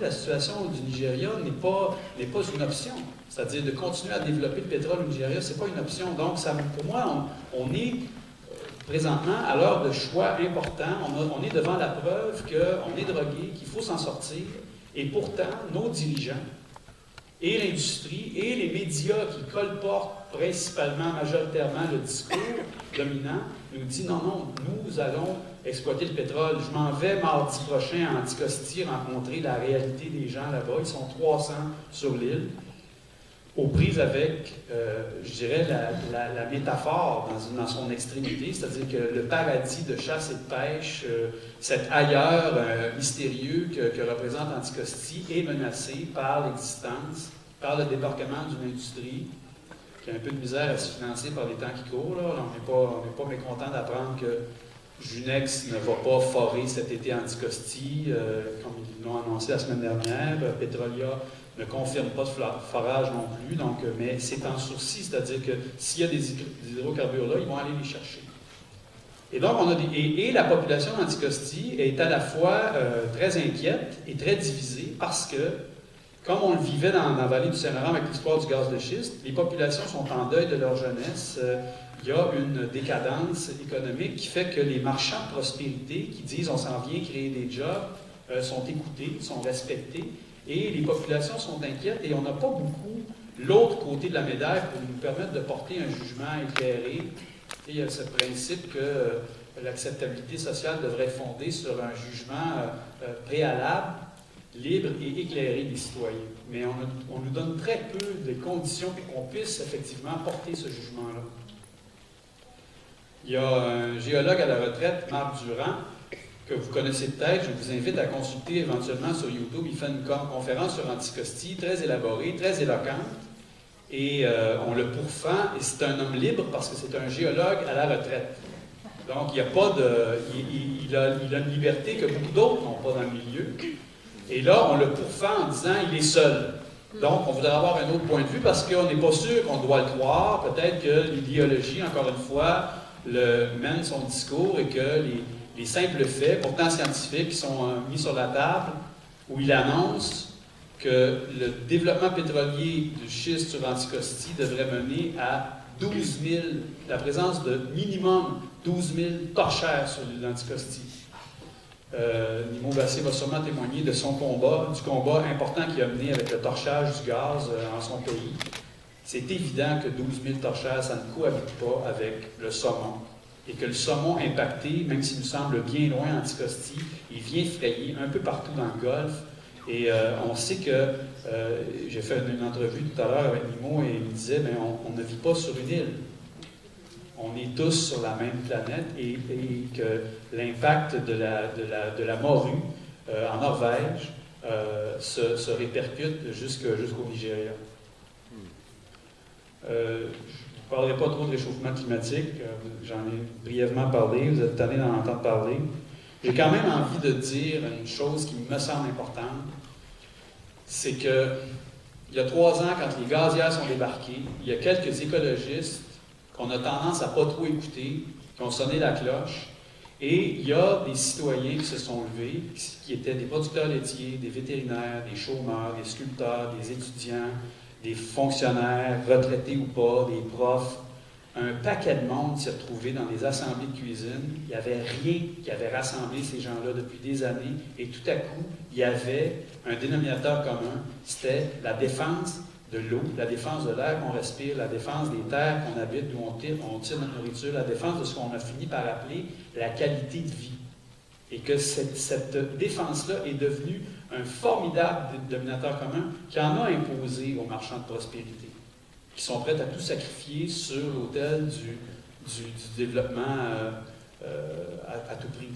la situation du Nigeria n'est pas une option. C'est-à-dire de continuer à développer le pétrole au Nigeria, ce n'est pas une option. Donc, pour moi, on est présentement à l'heure de choix importants. On est devant la preuve qu'on est drogué, qu'il faut s'en sortir. Et pourtant, nos dirigeants, et l'industrie, et les médias qui colportent principalement, majoritairement le discours dominant, nous disent non, nous allons exploiter le pétrole. Je m'en vais mardi prochain à Anticosti rencontrer la réalité des gens là-bas. Ils sont 300 sur l'île, aux prises avec, je dirais, la métaphore dans son extrémité, c'est-à-dire que le paradis de chasse et de pêche, cet ailleurs mystérieux que représente Anticosti, est menacé par l'existence, par le débarquement d'une industrie qui a un peu de misère à se financer par les temps qui courent. Là. On n'est pas mécontent d'apprendre que Junex ne va pas forer cet été Anticosti, comme ils l'ont annoncé la semaine dernière. Petrolia ne confirme pas ce forage non plus, donc, mais c'est en sourcil, c'est-à-dire que s'il y a des hydrocarbures là, ils vont aller les chercher. Et donc, et la population d'Anticosti est à la fois très inquiète et très divisée parce que, comme on le vivait dans la vallée du Saint-Laurent avec l'histoire du gaz de schiste, les populations sont en deuil de leur jeunesse. Il y a une décadence économique qui fait que les marchands de prospérité qui disent on s'en vient créer des jobs sont écoutés, sont respectés. Et les populations sont inquiètes et on n'a pas beaucoup l'autre côté de la médaille pour nous permettre de porter un jugement éclairé. Et il y a ce principe que l'acceptabilité sociale devrait être fondée sur un jugement préalable, libre et éclairé des citoyens. Mais on nous donne très peu de conditions pour qu'on puisse effectivement porter ce jugement-là. Il y a un géologue à la retraite, Marc Durand, que vous connaissez peut-être, je vous invite à consulter éventuellement sur YouTube. Il fait une conférence sur Anticosti, très élaborée, très éloquente, et on le pourfend, et c'est un homme libre parce que c'est un géologue à la retraite. Donc, il n'y a pas de... Il a une liberté que beaucoup d'autres n'ont pas dans le milieu. Et là, on le pourfend en disant il est seul. Donc, on voudrait avoir un autre point de vue parce qu'on n'est pas sûr qu'on doit le croire. Peut-être que l'idéologie, encore une fois, mène son discours et que les simples faits, pourtant scientifiques, qui sont mis sur la table, où il annonce que le développement pétrolier du schiste sur Anticosti devrait mener à 12 000, la présence de minimum 12 000 torchères sur l'île d'Anticosti. Nimo Bassé va sûrement témoigner de son combat, du combat important qu'il a mené avec le torchage du gaz en son pays. C'est évident que 12 000 torchères, ça ne cohabite pas avec le saumon. Et que le saumon impacté, même s'il nous semble bien loin en Anticosti, il vient frayer un peu partout dans le Golfe. Et on sait que, j'ai fait une entrevue tout à l'heure avec Nimo et il me disait, mais on ne vit pas sur une île. On est tous sur la même planète et que l'impact de la morue en Norvège se répercute jusqu'au Nigeria. Je ne parlerai pas trop de réchauffement climatique, j'en ai brièvement parlé, vous êtes tannés d'en entendre parler. J'ai quand même envie de dire une chose qui me semble importante, c'est que il y a 3 ans, quand les gazières sont débarquées, il y a quelques écologistes qu'on a tendance à ne pas trop écouter, qui ont sonné la cloche, et il y a des citoyens qui se sont levés, qui étaient des producteurs laitiers, des vétérinaires, des chômeurs, des sculpteurs, des étudiants, des fonctionnaires, retraités ou pas, des profs. Un paquet de monde s'est retrouvé dans des assemblées de cuisine. Il n'y avait rien qui avait rassemblé ces gens-là depuis des années. Et tout à coup, il y avait un dénominateur commun. C'était la défense de l'eau, la défense de l'air qu'on respire, la défense des terres qu'on habite, d'où on tire notre nourriture, la défense de ce qu'on a fini par appeler la qualité de vie. Et que cette défense-là est devenue un formidable dénominateur commun qui en a imposé aux marchands de prospérité, qui sont prêts à tout sacrifier sur l'autel du développement à tout prix.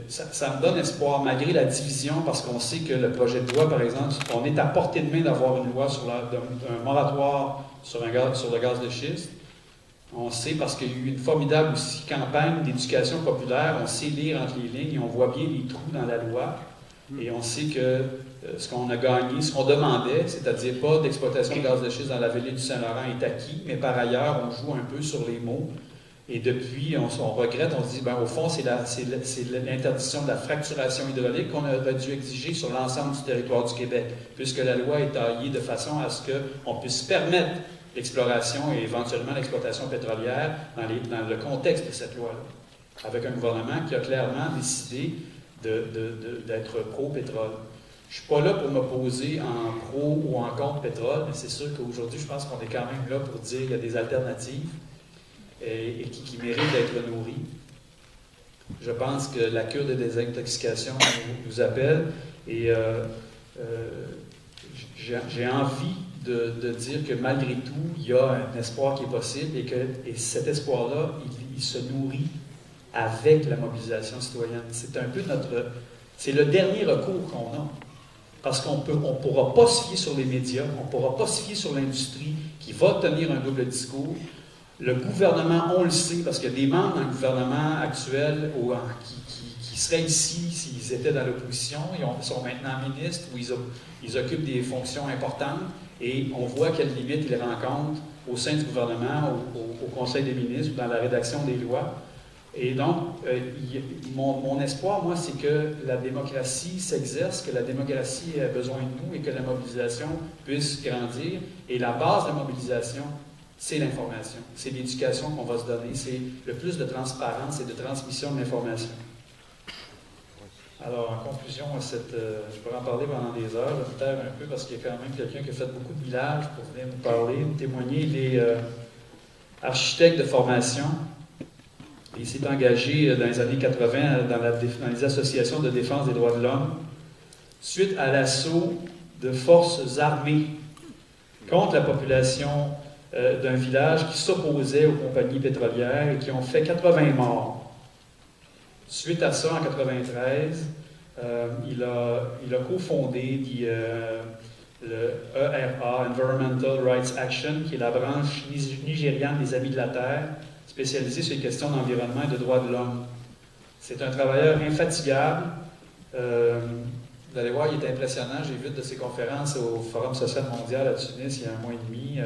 Ça me donne espoir, malgré la division, parce qu'on sait que le projet de loi, par exemple, on est à portée de main d'avoir une loi sur un moratoire sur le gaz de schiste. On sait, parce qu'il y a eu une formidable aussi campagne d'éducation populaire, on sait lire entre les lignes et on voit bien les trous dans la loi. Et on sait que ce qu'on a gagné, ce qu'on demandait, c'est-à-dire pas d'exploitation de gaz de schiste dans la vallée du Saint-Laurent est acquis, mais par ailleurs, on joue un peu sur les mots. Et depuis, on regrette, on se dit, ben, au fond, c'est l'interdiction de la fracturation hydraulique qu'on aurait dû exiger sur l'ensemble du territoire du Québec, puisque la loi est taillée de façon à ce qu'on puisse permettre l'exploration et éventuellement l'exploitation pétrolière dans le contexte de cette loi-là, avec un gouvernement qui a clairement décidé d'être pro-pétrole. Je ne suis pas là pour m'opposer en pro ou en contre pétrole, mais c'est sûr qu'aujourd'hui, je pense qu'on est quand même là pour dire qu'il y a des alternatives et qui méritent d'être nourries. Je pense que la cure de désintoxication nous appelle et j'ai envie de dire que malgré tout, il y a un espoir qui est possible et cet espoir-là, il se nourrit avec la mobilisation citoyenne. C'est un peu c'est le dernier recours qu'on a. Parce qu'on ne pourra pas se fier sur les médias, on ne pourra pas se fier sur l'industrie qui va tenir un double discours. Le gouvernement, on le sait, parce qu'il y a des membres dans le gouvernement actuel qui seraient ici s'ils étaient dans l'opposition, ils sont maintenant ministres ou ils occupent des fonctions importantes et on voit quelles limites ils rencontrent au sein du gouvernement, au Conseil des ministres ou dans la rédaction des lois. Et donc, mon espoir, moi, c'est que la démocratie s'exerce, que la démocratie a besoin de nous et que la mobilisation puisse grandir. Et la base de la mobilisation, c'est l'information. C'est l'éducation qu'on va se donner. C'est le plus de transparence et de transmission de l'information. Alors, en conclusion, je pourrais en parler pendant des heures, je vais me taire un peu parce qu'il y a quand même quelqu'un qui a fait beaucoup de villages pour venir nous parler, nous témoigner. Il est architecte de formation. Il s'est engagé dans les années 80 dans les associations de défense des droits de l'homme suite à l'assaut de forces armées contre la population d'un village qui s'opposait aux compagnies pétrolières et qui ont fait 80 morts. Suite à ça, en 1993, il a cofondé le ERA, Environmental Rights Action, qui est la branche nigériane des Amis de la Terre, spécialisé sur les questions d'environnement et de droits de l'homme. C'est un travailleur infatigable. Vous allez voir, il est impressionnant. J'ai vu de ses conférences au Forum social mondial à Tunis il y a un mois et demi.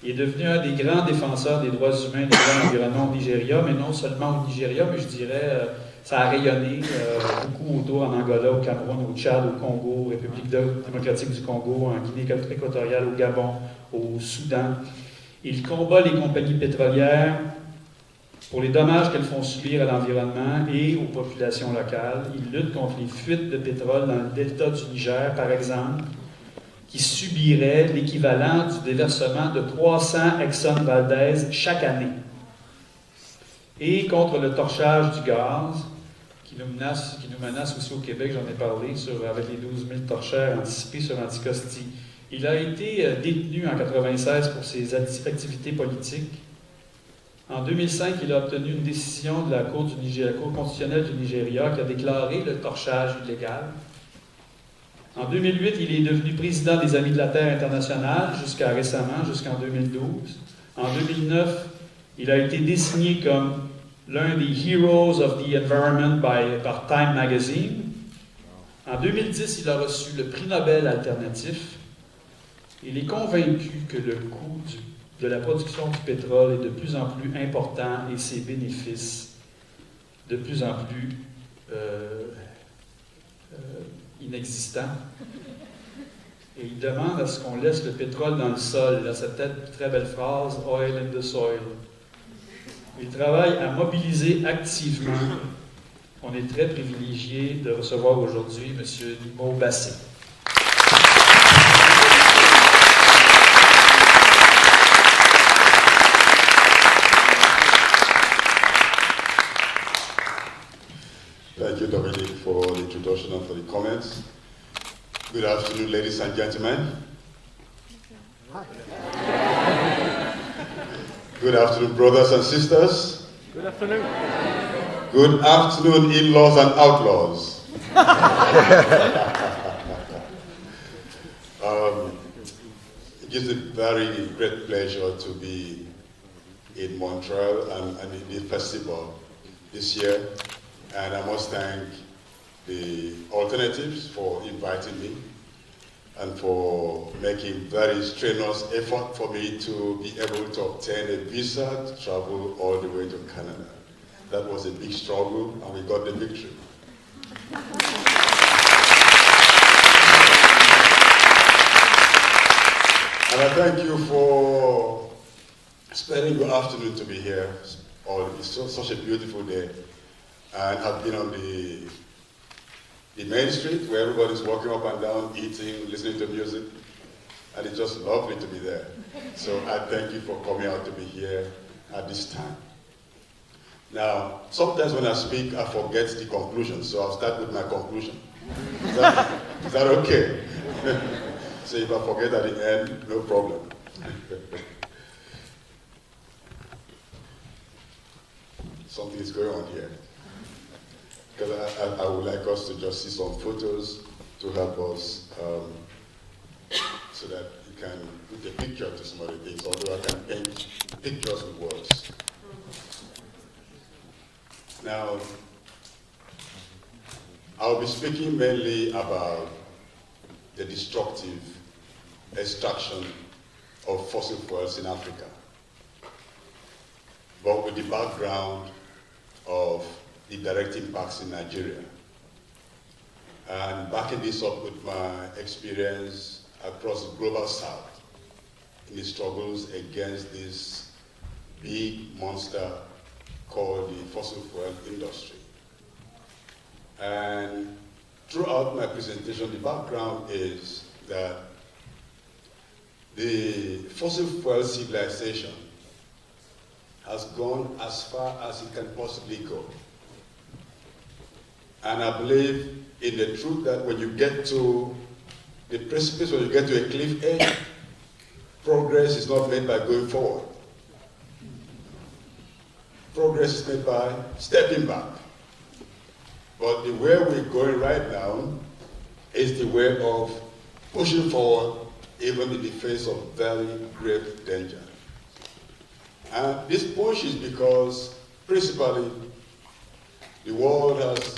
Il est devenu un des grands défenseurs des droits humains et des droits de l'environnement au Nigeria, mais non seulement au Nigeria, mais je dirais, ça a rayonné beaucoup autour en Angola, au Cameroun, au Tchad, au Congo, République démocratique du Congo, en Guinée équatoriale, au Gabon, au Soudan. Il combat les compagnies pétrolières pour les dommages qu'elles font subir à l'environnement et aux populations locales. Il lutte contre les fuites de pétrole dans le delta du Niger, par exemple, qui subirait l'équivalent du déversement de 300 Exxon Valdez chaque année. Et contre le torchage du gaz, qui nous menace aussi au Québec, j'en ai parlé, avec les 12 000 torchères anticipées sur Anticosti. Il a été détenu en 1996 pour ses activités politiques. En 2005, il a obtenu une décision de la Cour constitutionnelle du Nigeria qui a déclaré le torchage illégal. En 2008, il est devenu président des Amis de la Terre internationale jusqu'à récemment, jusqu'en 2012. En 2009, il a été désigné comme l'un des Heroes of the Environment par Time Magazine. En 2010, il a reçu le prix Nobel alternatif. Il est convaincu que le coût de la production du pétrole est de plus en plus important et ses bénéfices de plus en plus inexistants. Et il demande à ce qu'on laisse le pétrole dans le sol. Là, c'est peut-être une très belle phrase, « oil in the soil ». Il travaille à mobiliser activement. On est très privilégié de recevoir aujourd'hui M. Nimo Bassey. Thank you, Dominic, for the introduction and for the comments. Good afternoon, ladies and gentlemen. Hi. Good afternoon, brothers and sisters. Good afternoon. Good afternoon, in-laws and outlaws. It gives a very great pleasure to be in Montreal and in the festival this year. And I must thank the Alternatives for inviting me. and for making very strenuous effort for me to be able to obtain a visa to travel all the way to Canada. That was a big struggle, and we got the victory. And I thank you for spending your afternoon to be here. It's such a beautiful day. And I've been on the main street where everybody's walking up and down, eating, listening to music. And it's just lovely to be there. So I thank you for coming out to be here at this time. Now, sometimes when I speak, I forget the conclusion, so I'll start with my conclusion. Is that okay? So if I forget at the end, no problem. Something is going on here. Because I would like us to just see some photos to help us so that you can put a picture to some of the things, although I can paint pictures with words. Now, I'll be speaking mainly about the destructive extraction of fossil fuels in Africa, but with the background of the direct impacts in Nigeria. And backing this up with my experience across the global south in the struggles against this big monster called the fossil fuel industry. And throughout my presentation, the background is that the fossil fuel civilization has gone as far as it can possibly go. And I believe in the truth that when you get to the precipice, when you get to a cliff edge, progress is not made by going forward. Progress is made by stepping back. But the way we're going right now is the way of pushing forward, even in the face of very grave danger. And this push is because, principally, the world has,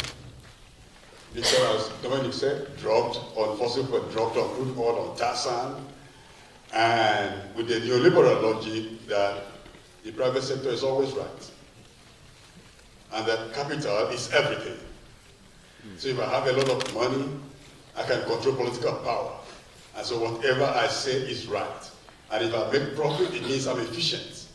because as Dominic said, dropped on fossil fuel, dropped on crude oil, on tar sand, and with the neoliberal logic that the private sector is always right, and that capital is everything. So if I have a lot of money, I can control political power. And so whatever I say is right. And if I make profit, it means I'm efficient.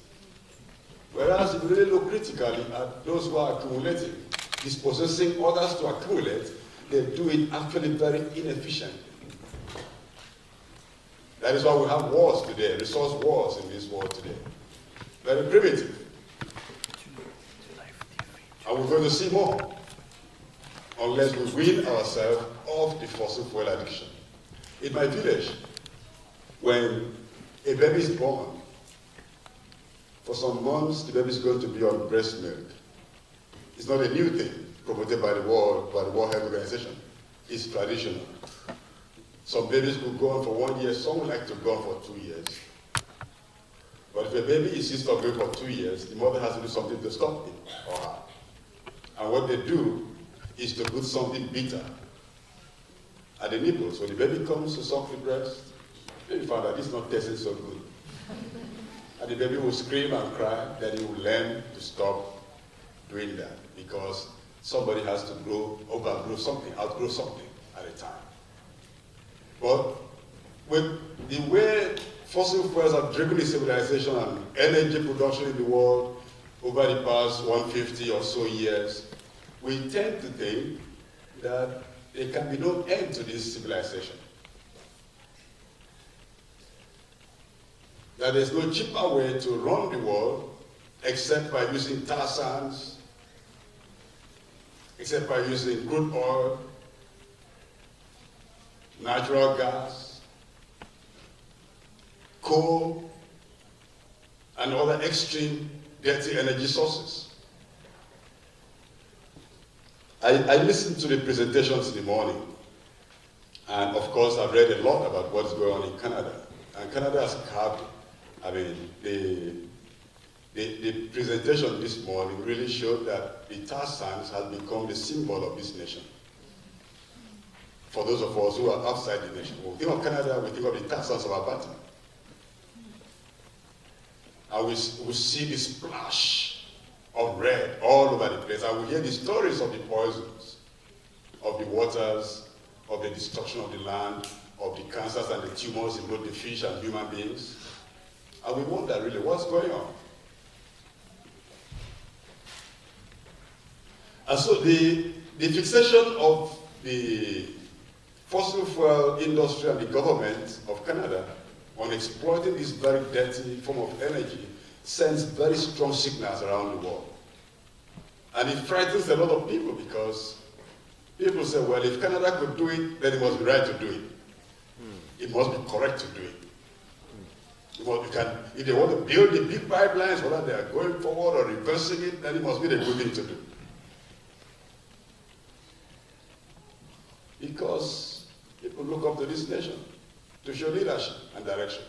Whereas if you really look critically at those who are accumulating, dispossessing others to accumulate, they do it actually very inefficiently. That is why we have wars today, resource wars in this world today. Very primitive. And we're going to see more unless we wean ourselves off the fossil fuel addiction. In my village, when a baby is born, for some months the baby is going to be on breast milk. It's not a new thing promoted by the World Health Organization. It's traditional. Some babies could go on for 1 year, some would like to go on for 2 years. But if a baby insists on going for 2 years, the mother has to do something to stop him or her. And what they do is to put something bitter at the nipple. So the baby comes to suck the breast, baby found out it's not tasting so good. And the baby will scream and cry, then he will learn to stop doing that because somebody has to outgrow something at a time. But with the way fossil fuels have driven the civilization and energy production in the world over the past 150 or so years, we tend to think that there can be no end to this civilization. That there's no cheaper way to run the world except by using tar sands, except by using crude oil, natural gas, coal, and other extreme dirty energy sources. I listened to the presentations in the morning, and of course I've read a lot about what's going on in Canada. And Canada has carved, the presentation this morning really showed that the tar sands has become the symbol of this nation. for those of us who are outside the nation. When we think of Canada, we think of the tar sands of Alberta. And we see the splash of red all over the place. And we hear the stories of the poisons, of the waters, of the destruction of the land, of the cancers and the tumors in both the fish and human beings. And we wonder really what's going on. And so the fixation of the fossil fuel industry and the government of Canada on exploiting this very dirty form of energy sends very strong signals around the world. And it frightens a lot of people because people say, well, if Canada could do it, then it must be right to do it. It must be correct to do it. If they want to build the big pipelines, whether they are going forward or reversing it, then it must be the good thing to do. Because people look up to this nation to show leadership and direction.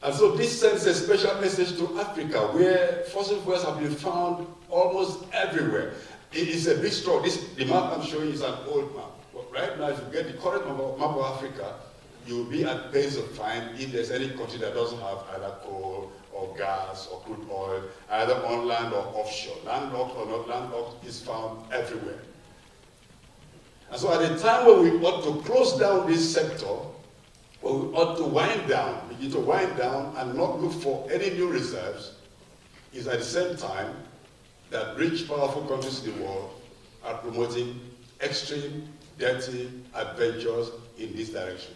And so this sends a special message to Africa, where fossil fuels have been found almost everywhere. It is a big story. The map I'm showing is an old map. But right now, if you get the current map of Africa, you will be at pains to find if there's any country that doesn't have either coal or gas or crude oil, either on land or offshore. Landlocked or not landlocked is found everywhere. And so at the time when we ought to close down this sector, when we ought to wind down, begin to wind down and not look for any new reserves, is at the same time that rich, powerful countries in the world are promoting extreme, dirty adventures in this direction.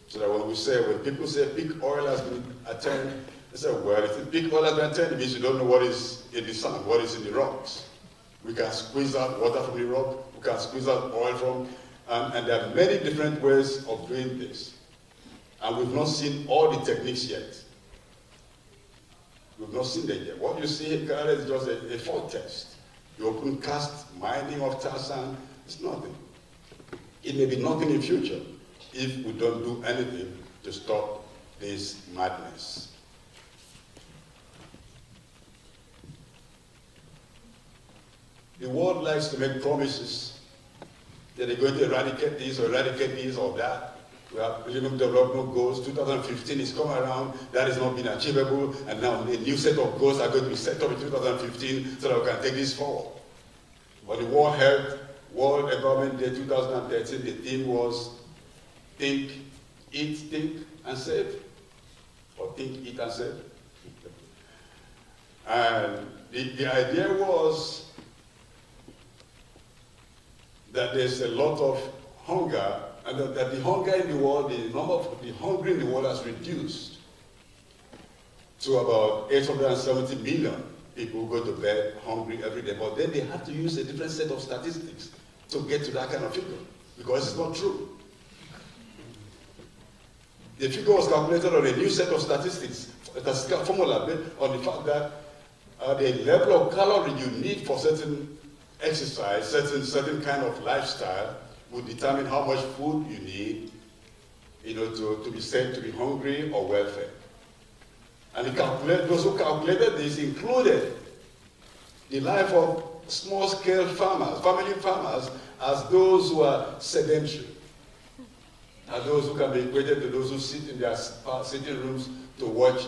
So that when people say peak oil has been attained, they say, well, if peak oil has been attained, it means you don't know what is in the sun, what is in the rocks. We can squeeze out water from the rock, we can squeeze out oil from, and there are many different ways of doing this. And we've not seen all the techniques yet. We've not seen them yet. What you see in Canada is just a foretaste. The open cast mining of tar sand is nothing. It may be nothing in future if we don't do anything to stop this madness. The world likes to make promises that they're going to eradicate this or that. We have Millennium Development Goals. 2015 is coming around. That has not been achievable. And now a new set of goals are going to be set up in 2015 so that we can take this forward. But the World Environment Day 2013, the theme was think, eat, think, and save. Or think, eat, and save. And the idea was that there's a lot of hunger, and that the hunger in the world, the number of the hungry in the world has reduced to about 870 million people who go to bed hungry every day. But then they have to use a different set of statistics to get to that kind of figure, because it's not true. The figure was calculated on a new set of statistics, a statistical formula based on the fact that the level of calorie you need for certain exercise, certain kind of lifestyle, would determine how much food you need, to be said to be hungry or well-fed. And those who calculated this included the life of small-scale farmers, family farmers, as those who are sedentary, and those who can be equated to those who sit in their sitting rooms to watch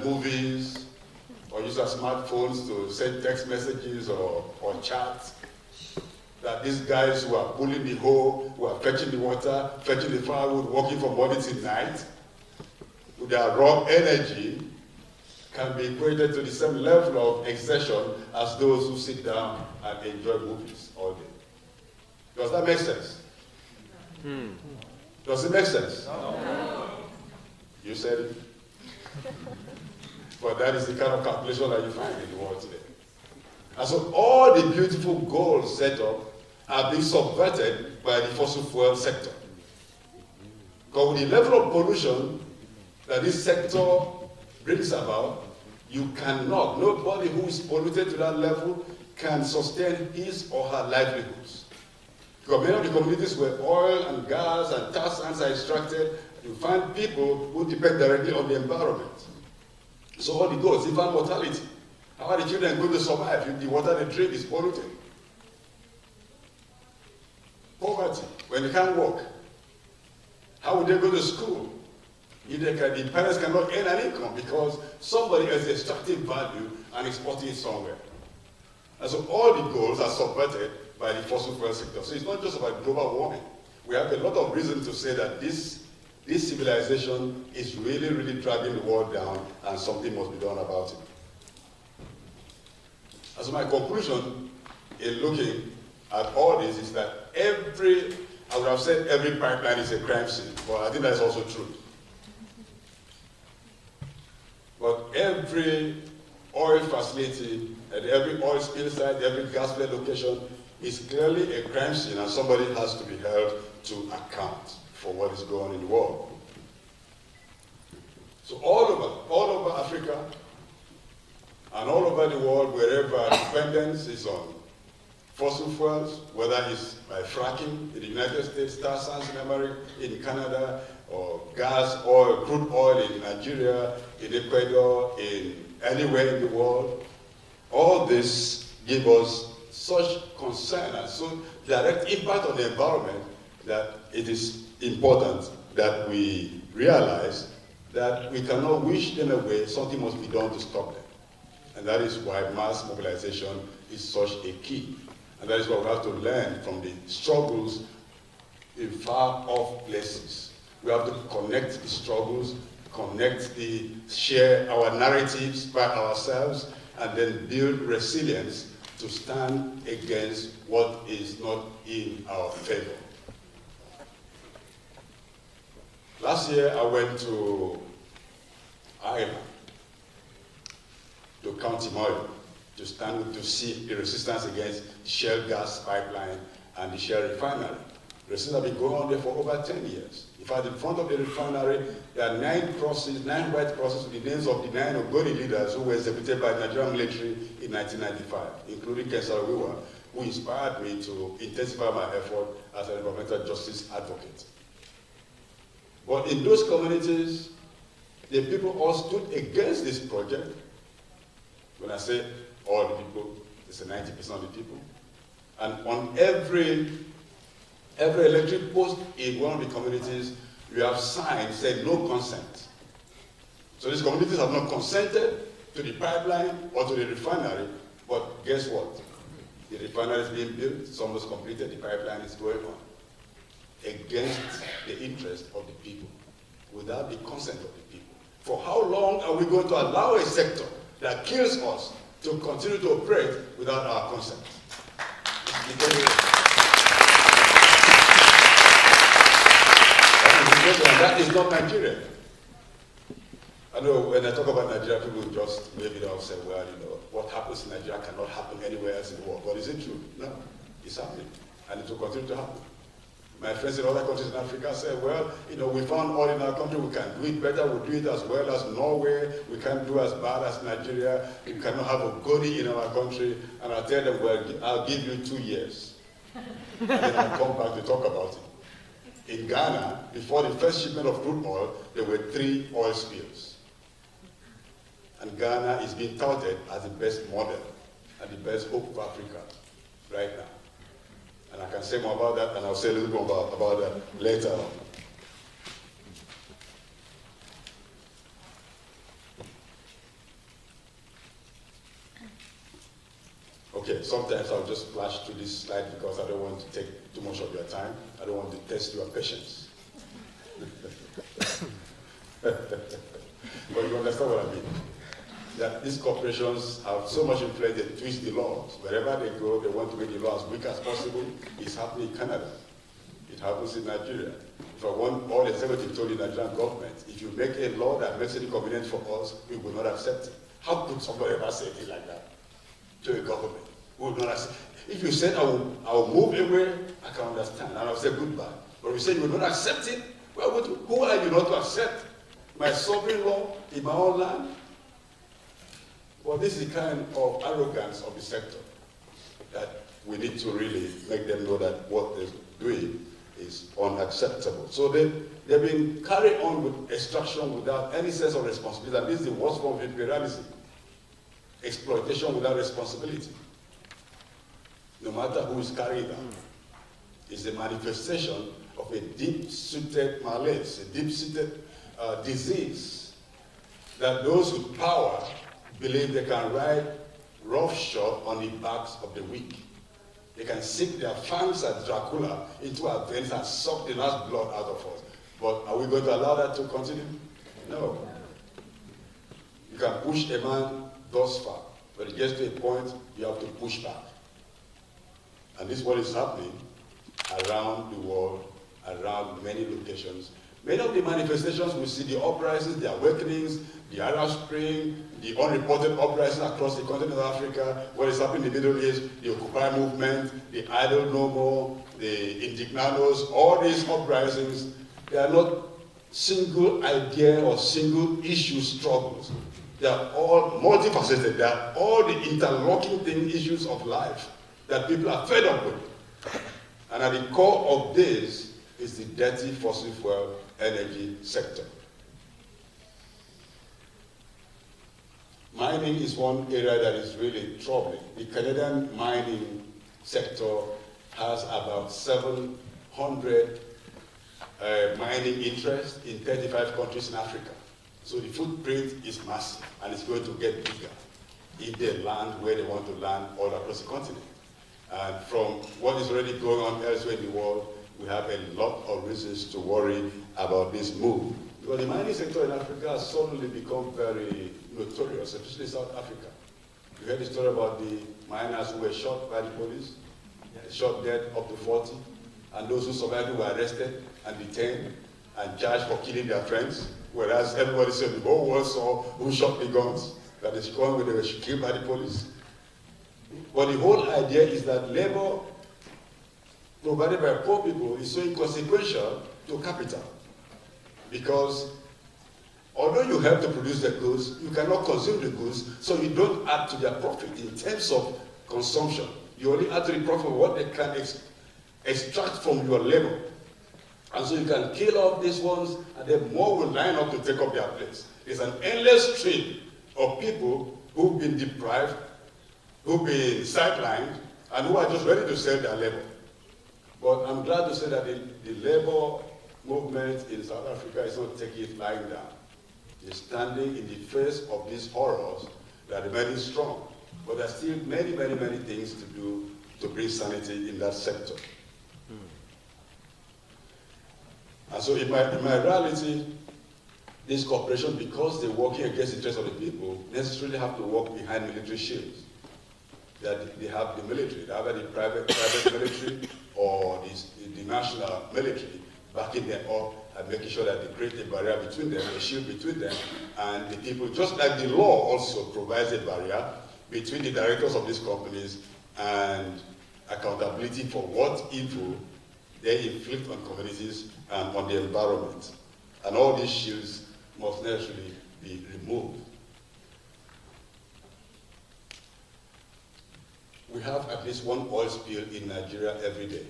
movies, or use their smartphones to send text messages or chat. That these guys who are pulling the hoe, who are fetching the water, fetching the firewood, working from morning till night, with their raw energy, can be equated to the same level of exertion as those who sit down and enjoy movies all day. Does that make sense? Does it make sense? No. You said it. But that is the kind of calculation that you find in the world today. And so all the beautiful goals set up are being subverted by the fossil fuel sector. Because with the level of pollution that this sector brings about, you cannot, nobody who is polluted to that level can sustain his or her livelihoods. Because many of the communities where oil and gas and tar sands are extracted, you find people who depend directly on the environment. So all the goals, infant mortality, How are the children going to survive if the water they drink is polluted? Poverty, when they can't work. How would they go to school? If the parents cannot earn an income because somebody else is extracting value and exporting it somewhere. And so all the goals are subverted by the fossil fuel sector. So it's not just about global warming. We have a lot of reason to say that this civilization is really, really dragging the world down and something must be done about it. And so my conclusion in looking at all this is that I would have said every pipeline is a crime scene, but I think that's also true. But every oil facility, and every oil spill site, every gas plant location is clearly a crime scene, and somebody has to be held to account for what is going on in the world. So all over Africa, and all over the world, wherever dependence is on fossil fuels, whether it's by fracking in the United States, tar sands in America, in Canada, or gas, oil, crude oil in Nigeria, in Ecuador, in anywhere in the world, all this gives us such concern and so direct impact on the environment that it is important that we realize that we cannot wish them away, something must be done to stop them. And that is why mass mobilization is such a key. And that is why we have to learn from the struggles in far-off places. We have to connect the struggles, share our narratives by ourselves, and then build resilience to stand against what is not in our favor. Last year, I went to Ireland, to County Moyo, to see the resistance against Shell gas pipeline and the Shell refinery. Resistance has been going on there for over 10 years. In fact, in front of the refinery, there are 9 white crosses with the names of the 9 Ogoni leaders who were executed by the Nigerian military in 1995, including Ken Saro-Wiwa, who inspired me to intensify my effort as an environmental justice advocate. But in those communities, the people all stood against this project. When I say all the people, it's 90% of the people. And on every electric post in one of the communities, you have signs saying no consent. So these communities have not consented to the pipeline or to the refinery, but guess what? The refinery is being built, it's almost completed, the pipeline is going on. Against the interest of the people, without the consent of the people. For how long are we going to allow a sector that kills us to continue to operate without our consent? That is not Nigeria. I know when I talk about Nigeria, people just maybe they'll say, well, you know, what happens in Nigeria cannot happen anywhere else in the world. But is it true? No, it's happening, and it will continue to happen. My friends in other countries in Africa say, well, you know, we found oil in our country, we can do it better, we'll do it as well as Norway, we can't do as bad as Nigeria, we cannot have a Ogoni in our country, and I tell them, well, I'll give you 2 years. And then I'll come back to talk about it. In Ghana, before the first shipment of crude oil, there were 3 oil spills. And Ghana is being touted as the best model and the best hope for Africa right now. And I can say more about that, and I'll say a little more about that later on. Okay, sometimes I'll just flash through this slide because I don't want to take too much of your time. I don't want to test your patience. But you understand what I mean? That these corporations have so much influence, they twist the laws. Wherever they go, they want to make the law as weak as possible. It's happening in Canada. It happens in Nigeria. If I want all the executives told the Nigerian government, if you make a law that makes it inconvenient for us, we will not accept it. How could somebody ever say anything like that to a government? We will not accept it. If you said I will move away, I can understand, and I'll say goodbye. But if you say you will not accept it, well, who are you not to accept? My sovereign law in my own land? Well, this is the kind of arrogance of the sector that we need to really make them know that what they're doing is unacceptable. So they've been carried on with extraction without any sense of responsibility, and this is the worst form of imperialism. exploitation without responsibility, no matter who is carrying that. It's a manifestation of a deep-seated malaise, a deep-seated disease that those with power believe they can ride roughshod on the backs of the weak. They can sink their fangs at Dracula into our veins and suck the last blood out of us. But are we going to allow that to continue? No. You can push a man thus far, but it gets to a point you have to push back. And this is what is happening around the world, around many locations. Many of the manifestations we see, the uprisings, the awakenings, the Arab Spring, the unreported uprisings across the continent of Africa, what is happening in the Middle East, the Occupy movement, the Idle No More, the Indignados, all these uprisings, they are not single idea or single issue struggles. They are all multifaceted. They are all the interlocking issues of life that people are fed up with. And at the core of this is the dirty fossil fuel energy sector. Mining is one area that is really troubling. The Canadian mining sector has about 700 mining interests in 35 countries in Africa. So the footprint is massive, and it's going to get bigger if they land where they want to land all across the continent. And from what is already going on elsewhere in the world, we have a lot of reasons to worry about this move. Because the mining sector in Africa has suddenly become very notorious, especially South Africa. You heard the story about the miners who were shot by the police, shot dead up to 40, and those who survived were arrested and detained and charged for killing their friends, whereas everybody said the whole world saw who shot the guns, that is gone when they were killed by the police. But the whole idea is that labor provided by poor people is so inconsequential to capital. Because although you help to produce the goods, you cannot consume the goods, so you don't add to their profit in terms of consumption. You only add to the profit of what they can extract from your labor. And so you can kill off these ones, and then more will line up to take up their place. It's an endless stream of people who've been deprived, who've been sidelined, and who are just ready to sell their labor. But I'm glad to say that the labor movement in South Africa is not taking it lying down. It's standing in the face of these horrors that are remaining strong. But there are still many, many, many things to do to bring sanity in that sector. And so in my reality, this corporation, because they're working against the interests of the people, necessarily have to work behind military shields. That they have the military, they have the private military or the national military backing them up and making sure that they create a barrier between them, a shield between them and the people. Just like the law also provides a barrier between the directors of these companies and accountability for what evil they inflict on communities and on the environment. And all these shields must necessarily be removed. We have at least one oil spill in Nigeria every day.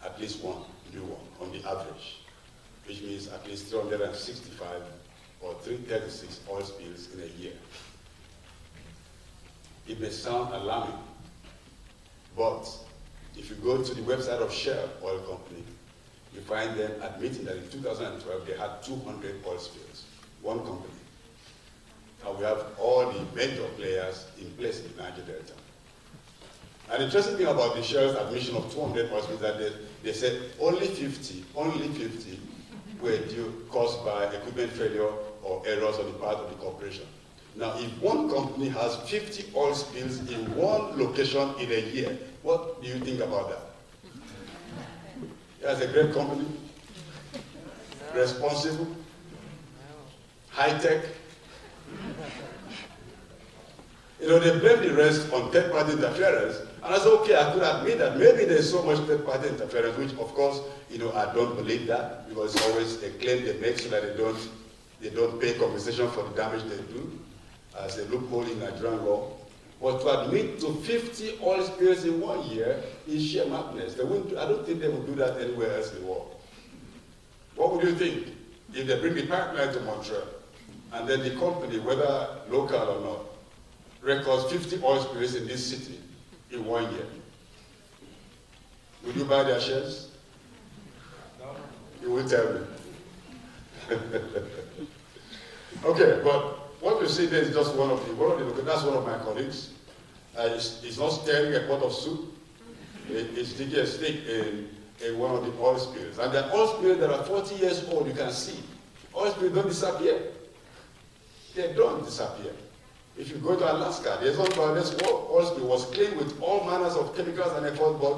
At least one new one on the average, which means at least 365 or 336 oil spills in a year. It may sound alarming, but if you go to the website of Shell Oil Company, you find them admitting that in 2012 they had 200 oil spills, one company. And we have all the major players in place in the Niger Delta. An interesting thing about the Shell's admission of 200 oil spills is that they said only 50 were caused by equipment failure or errors on the part of the corporation. Now, if one company has 50 oil spills in one location in a year, what do you think about that? That's a great company, responsible, high-tech. You know, they blame the rest on third-party interference, and I said, okay, I could admit that maybe there's so much third-party interference, which, of course, you know, I don't believe that, because it's always a claim they make so that they don't pay compensation for the damage they do, as a loophole in Nigerian law. But to admit to 50 oil spills in 1 year is sheer madness. I don't think they would do that anywhere else in the world. What would you think if they bring the pipeline to Montreal and then the company, whether local or not, records 50 oil spills in this city in 1 year. Will you buy their shares? No. You will tell me. Okay, but what you see there is just one of the that's one of my colleagues. He's not stirring a pot of soup. He's sticking a stick in one of the oil spills. And the oil spills that are 40 years old, you can see. Oil spills don't disappear. They don't disappear. If you go to Alaska, there's one this oil spill was cleaned with all manners of chemicals and effort, but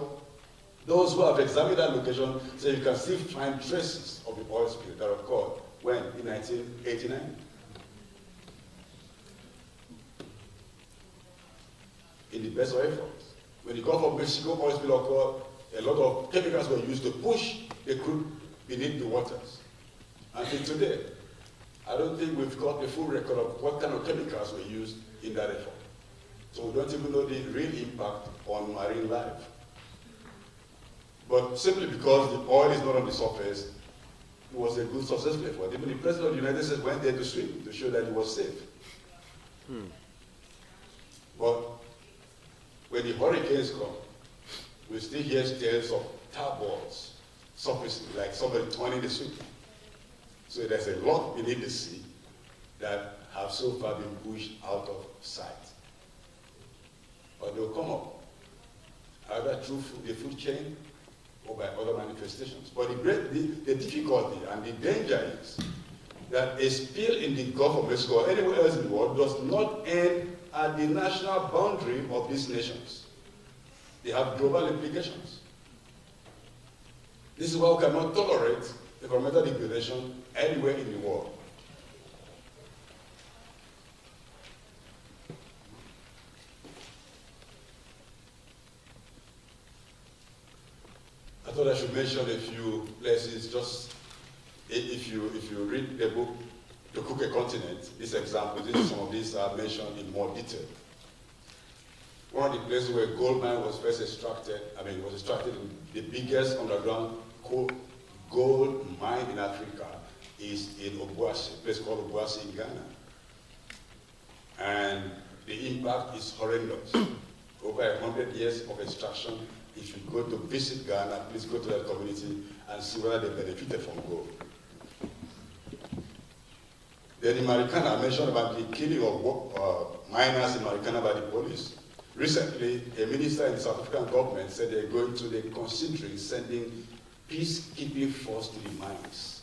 those who have examined that location say you can still find traces of the oil spill that occurred when? In 1989. In the best of efforts. When the Gulf of Mexico oil spill occurred, a lot of chemicals were used to push the crude beneath the waters. Until today, I don't think we've got the full record of what kind of chemicals were used in that effort. So we don't even know the real impact on marine life. But simply because the oil is not on the surface, it was a good successful effort. Even the President of the United States went there to swim to show that it was safe. But when the hurricanes come, we still hear tales of tarballs surfacing, like somebody turning the ship. So there's a lot beneath the sea that have so far been pushed out of sight. But they'll come up, either through the food chain or by other manifestations. But the difficulty and the danger is that a spill in the Gulf of Mexico or anywhere else in the world does not end at the national boundary of these nations. They have global implications. This is why we cannot tolerate environmental degradation anywhere in the world. I thought I should mention a few places. Just if you read the book To Cook a Continent, this example, some of these are mentioned in more detail. One of the places where gold mine was first extracted, was extracted in the biggest underground gold mine in Africa is in Obuasi, a place called Obuasi in Ghana. And the impact is horrendous. Over 100 years of extraction. If you go to visit Ghana, please go to that community and see whether they benefited from gold. Then in Marikana, I mentioned about the killing of miners in Marikana by the police. Recently, a minister in the South African government said they're considering sending peacekeeping force to the mines.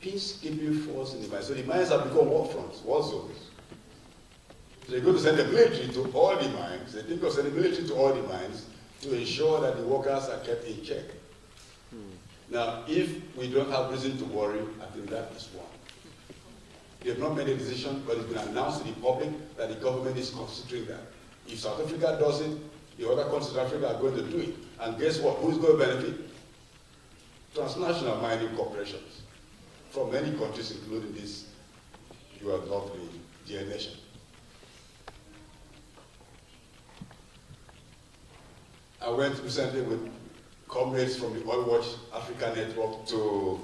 Peacekeeping force in the mines. So the mines have become war fronts, war zones. So they're going to send the military to all the mines. They think of sending the military to all the mines to ensure that the workers are kept in check. Now, if we don't have reason to worry, I think that is one. They have not made a decision, but it's been announced to the public that the government is considering that. If South Africa does it, the other countries in Africa are going to do it. And guess what? Who's going to benefit? Transnational mining corporations from many countries, including this, your lovely dear nation. I went recently with comrades from the Oil Watch Africa Network to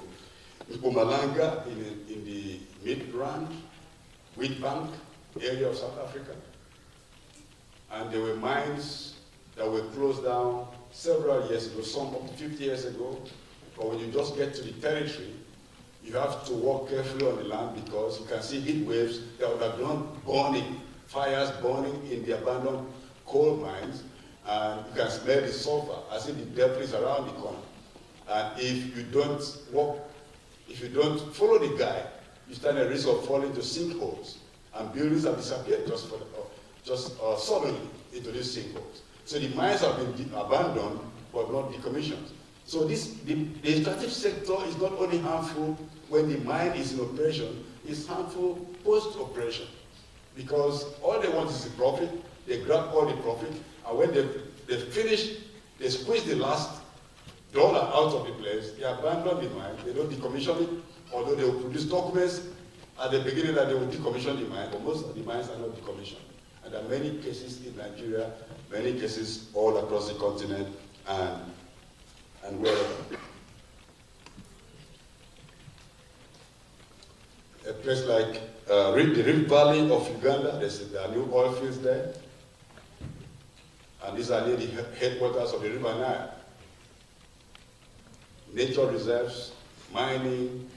Mpumalanga in the Midrand, Wheatbank area of South Africa. And there were mines that were closed down several years ago, some up to 50 years ago. But when you just get to the territory, you have to walk carefully on the land because you can see heat waves that would have gone burning, fires burning in the abandoned coal mines. And you can smell the sulfur as if the debris is around the corner. And if you don't follow the guide, you stand a risk of falling into sinkholes. And buildings have disappeared suddenly into these sinkholes. So the mines have been abandoned, but not decommissioned. So the extractive sector is not only harmful when the mine is in operation, it's harmful post-operation. Because all they want is the profit, they grab all the profit, and when they finish, they squeeze the last dollar out of the place, they abandon the mine, they don't decommission it, although they will produce documents at the beginning that they will decommission the mine, but most of the mines are not decommissioned. And there are many cases in Nigeria, many cases all across the continent, and wherever. A place like the Rift Valley of Uganda, there are new oil fields there. And these are near the headwaters of the River Nile. Nature reserves, mining,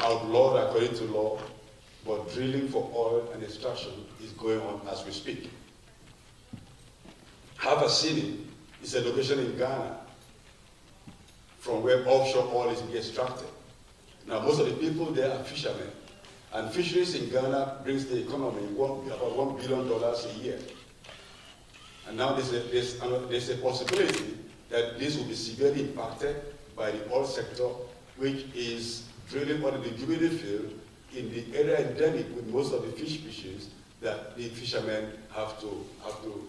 outlawed according to law, but drilling for oil and extraction is going on as we speak. Harbour City is a location in Ghana from where offshore oil is being extracted. Now, most of the people there are fishermen, and fisheries in Ghana brings the economy about $1 billion a year. And now there's a possibility that this will be severely impacted by the oil sector, which is drilling on the Jubilee field in the area endemic with most of the fish species that the fishermen have to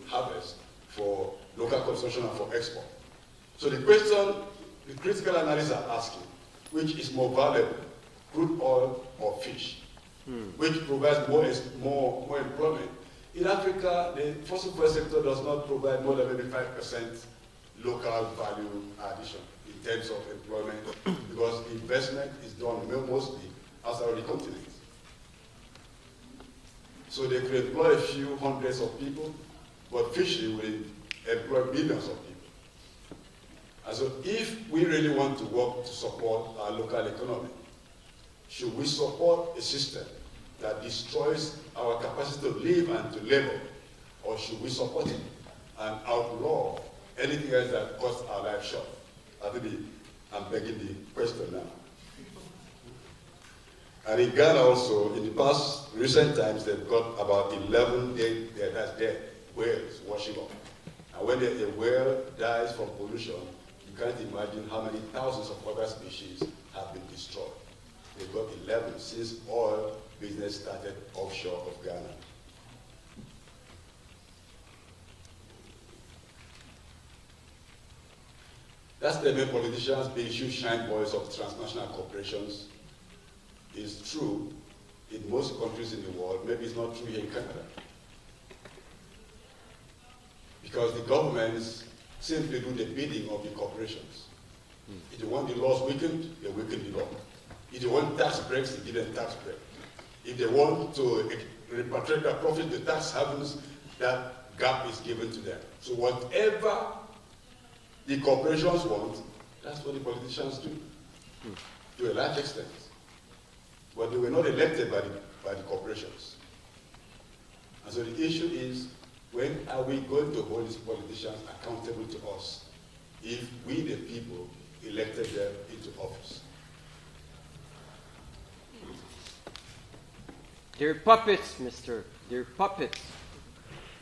harvest for local consumption and for export. So the question, the critical analysts are asking, which is more valuable, crude oil or fish, which provides more employment? In Africa, the fossil fuel sector does not provide more than maybe 5% local value addition in terms of employment, because the investment is done mostly outside of the continent. So they could employ a few hundreds of people, but fishery will employ millions of people. And so if we really want to work to support our local economy, should we support a system that destroys our capacity to live and to labor, or should we support it and outlaw anything else that cuts our life short? I think I'm begging the question now. And in Ghana also, in the past recent times, they've got about 11 dead whales washing up. And when a whale dies from pollution, you can't imagine how many thousands of other species have been destroyed. They've got 11 since oil business started offshore of Ghana. That's the main politicians being huge shine boys of transnational corporations. It's true in most countries in the world. Maybe it's not true here in Canada. Because the governments simply do the bidding of the corporations. If they want the laws weakened, they weaken the law. If they want tax breaks, they give them tax breaks. If they want to repatriate their profit, the tax havens, that gap is given to them. So whatever the corporations want, that's what the politicians do, to a large extent. But they were not elected by the corporations. And so the issue is, when are we going to hold these politicians accountable to us if we, the people, elected them into office? They're puppets, mister. They're puppets.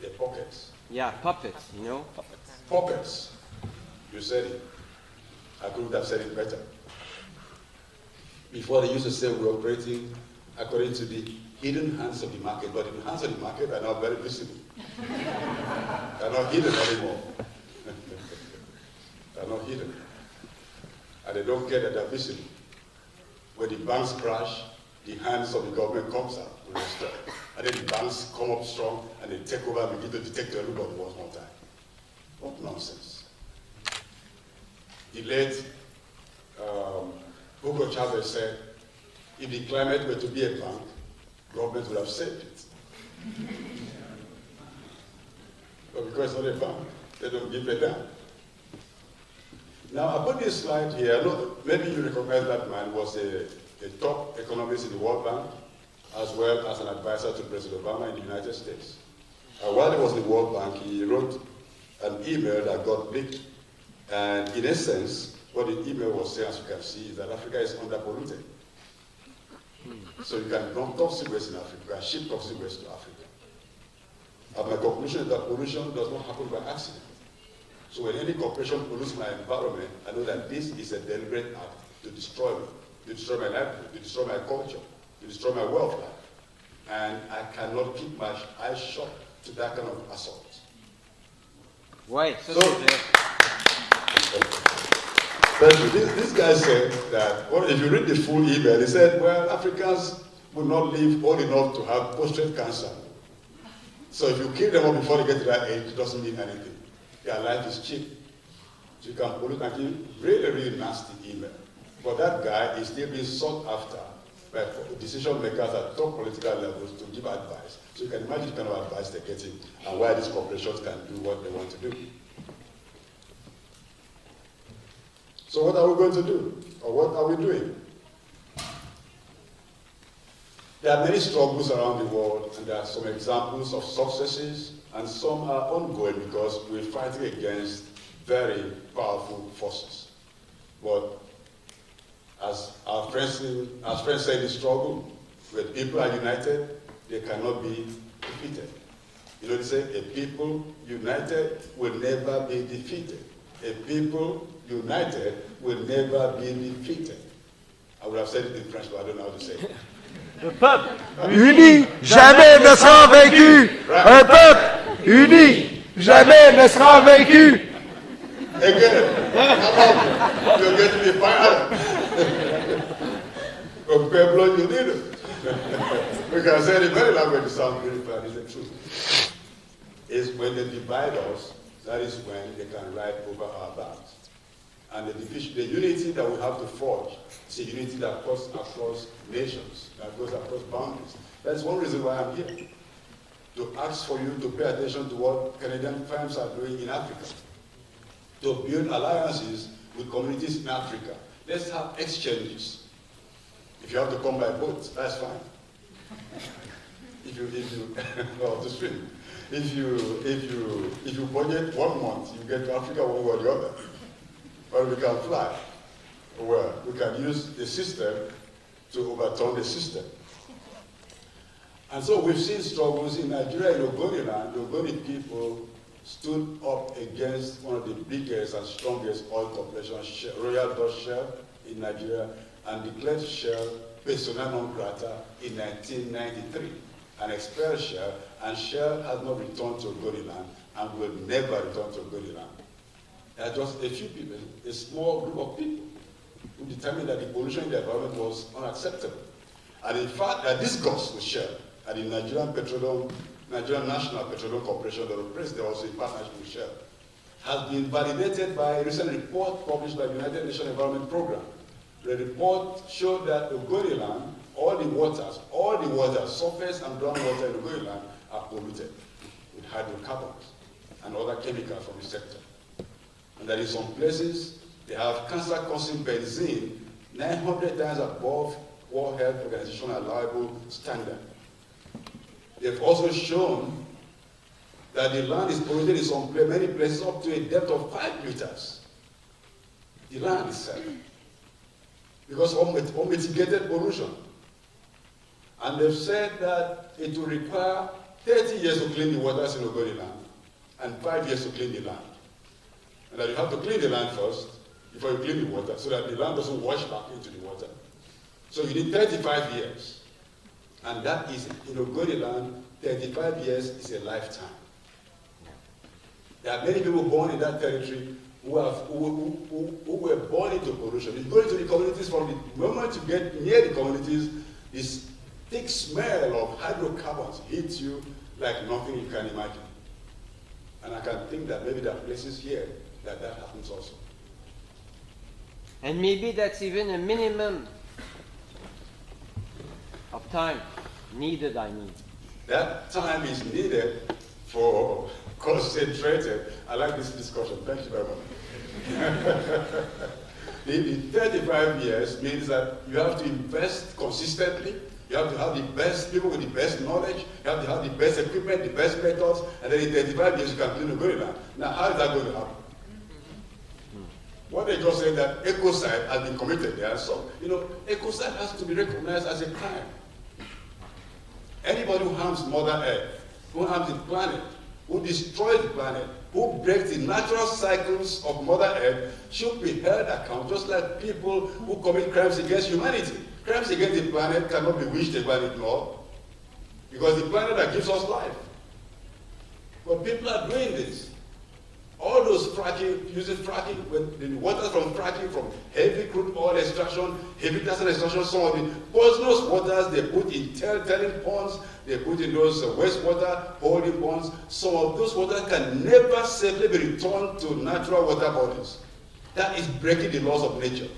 They're pockets. Yeah, puppets, you know? Puppets. You said it. I couldn't have said it better. Before they used to say we're operating according to the hidden hands of the market, but the hands of the market are now very visible. They're not hidden anymore. They're not hidden. And they don't care that they're visible. When the banks crash, the hands of the government comes out with the strength. And then the banks come up strong and they take over and begin to detect everybody once more time. What nonsense. The late Hugo Chavez said, if the climate were to be a bank, government would have saved it. But because it's not a bank, they don't give a damn. Now, I put this slide here. Look, maybe you recognize that man was a top economist in the World Bank, as well as an advisor to President Obama in the United States. While he was in the World Bank, he wrote an email that got leaked. And in essence, what the email was saying, as you can see, is that Africa is underpolluted. So you can dump toxic waste in Africa, you can ship toxic waste to Africa. And my conclusion is that pollution does not happen by accident. So when any corporation pollutes my environment, I know that this is a deliberate act to destroy me, to destroy my livelihood, to destroy my culture, to destroy my way of life. And I cannot keep my eyes shut to that kind of assault. Why? So, this guy said that, well, if you read the full email, he said, well, Africans will not live old enough to have prostate cancer. So if you kill them all before they get to that age, it doesn't mean anything. Their life is cheap. So you can pollute and give really, really nasty email. But that guy is still being sought after by decision makers at top political levels to give advice. So you can imagine the kind of advice they're getting and why these corporations can do what they want to do. So what are we going to do? Or what are we doing? There are many struggles around the world, and there are some examples of successes, and some are ongoing because we're fighting against very powerful forces. But as our friends say in the struggle, when people are united, they cannot be defeated. You know, they say, a people united will never be defeated. A people united will never be defeated. I would have said it in French, but I don't know how to say it. Le peuple uni jamais ne sera vaincu. Un peuple uni jamais ne sera vaincu. Again, you're going to be fired. Un peuple unido. We can say it in many languages, it sounds very bad, it's the truth. It's when they divide us, that is when they can ride over our backs. And the unity that we have to forge is a unity that goes across nations, that goes across boundaries. That's one reason why I'm here, to ask for you to pay attention to what Canadian firms are doing in Africa, to build alliances with communities in Africa. Let's have exchanges. If you have to come by boat, that's fine. If you well, to swim. If you budget 1 month, you get to Africa one way or the other. But we can fly. Well, we can use the system to overturn the system. And so we've seen struggles in Nigeria, in Ogoniland. The Ogoni people stood up against one of the biggest and strongest oil corporations, Royal Dutch Shell in Nigeria, and declared Shell persona non grata in 1993, and expelled Shell, and Shell has not returned to Ogoniland and will never return to Ogoniland. There are just a few people, a small group of people, who determined that the pollution in the environment was unacceptable. And in fact, their discourse with Shell and the Nigerian National Petroleum Corporation, the president also in partnership with Shell, has been validated by a recent report published by the United Nations Environment Programme. The report showed that Ogoniland, all the waters, surface and groundwater in Ogoniland are polluted with hydrocarbons and other chemicals from the sector. And that in some places, they have cancer-causing benzene 900 times above World Health Organization allowable standard. They've also shown that the land is polluted in many places up to a depth of 5 meters. The land itself. Because of unmitigated pollution. And they've said that it will require 30 years to clean the waters in Ogoniland and 5 years to clean the land. And that you have to clean the land first before you clean the water so that the land doesn't wash back into the water. So you need 35 years. And that is, in Ogoniland, 35 years is a lifetime. There are many people born in that territory who were born into pollution. You go into the communities, from the moment you get near the communities, this thick smell of hydrocarbons hits you like nothing you can imagine. And I can think that maybe there are places here that happens also. And maybe that's even a minimum of time needed, I mean. That time is needed for concentrated. I like this discussion. Thank you very much. The 35 years means that you have to invest consistently. You have to have the best people with the best knowledge. You have to have the best equipment, the best methods, and then in 35 years you can clean Ogoniland. Now, how is that going to happen? What they just said that ecocide has been committed there. So, ecocide has to be recognized as a crime. Anybody who harms Mother Earth, who harms the planet, who destroys the planet, who breaks the natural cycles of Mother Earth should be held accountable, just like people who commit crimes against humanity. Crimes against the planet cannot be wished away and ignored, because the planet that gives us life. But people are doing this. All those fracking, using fracking, when the water from fracking, from heavy crude oil extraction, heavy gas extraction, some of the poisonous waters they put in telling ponds, they put in those wastewater holding ponds. Some of those waters can never safely be returned to natural water bodies. That is breaking the laws of nature.